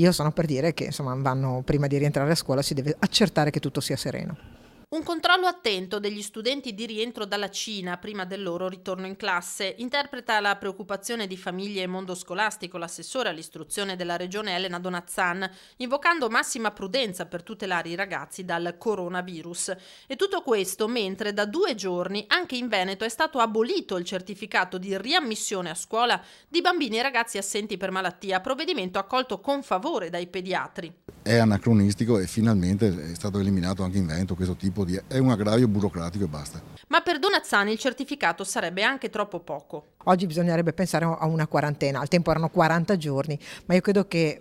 Io sono per dire che insomma prima di rientrare a scuola si deve accertare che tutto sia sereno. Un controllo attento degli studenti di rientro dalla Cina prima del loro ritorno in classe interpreta la preoccupazione di famiglie e mondo scolastico l'assessore all'istruzione della regione Elena Donazzan, invocando massima prudenza per tutelare i ragazzi dal coronavirus. E tutto questo mentre da 2 giorni anche in Veneto è stato abolito il certificato di riammissione a scuola di bambini e ragazzi assenti per malattia, provvedimento accolto con favore dai pediatri. È anacronistico e finalmente è stato eliminato anche in Veneto questo tipo di... è un aggravio burocratico e basta. Ma per Donazzani il certificato sarebbe anche troppo poco. Oggi bisognerebbe pensare a una quarantena, al tempo erano 40 giorni, ma io credo che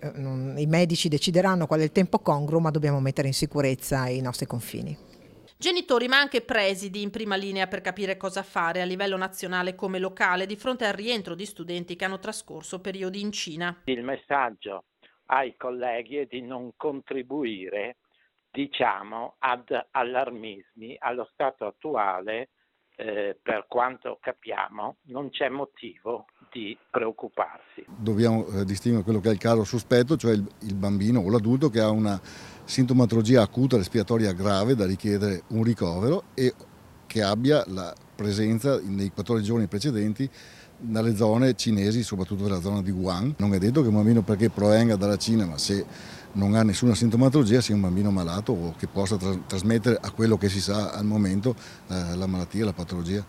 i medici decideranno qual è il tempo congruo, ma dobbiamo mettere in sicurezza i nostri confini. Genitori ma anche presidi in prima linea per capire cosa fare a livello nazionale come locale di fronte al rientro di studenti che hanno trascorso periodi in Cina. Il messaggio ai colleghi è di non contribuire, ad allarmismi. Allo stato attuale, per quanto capiamo, non c'è motivo di preoccuparsi. Dobbiamo distinguere quello che è il caso sospetto, cioè il bambino o l'adulto che ha una sintomatologia acuta respiratoria grave da richiedere un ricovero e che abbia la presenza nei 14 giorni precedenti dalle zone cinesi, soprattutto dalla zona di Wuhan. Non è detto che un bambino perché provenga dalla Cina, ma se non ha nessuna sintomatologia sia un bambino malato o che possa trasmettere a quello che si sa al momento la malattia, la patologia.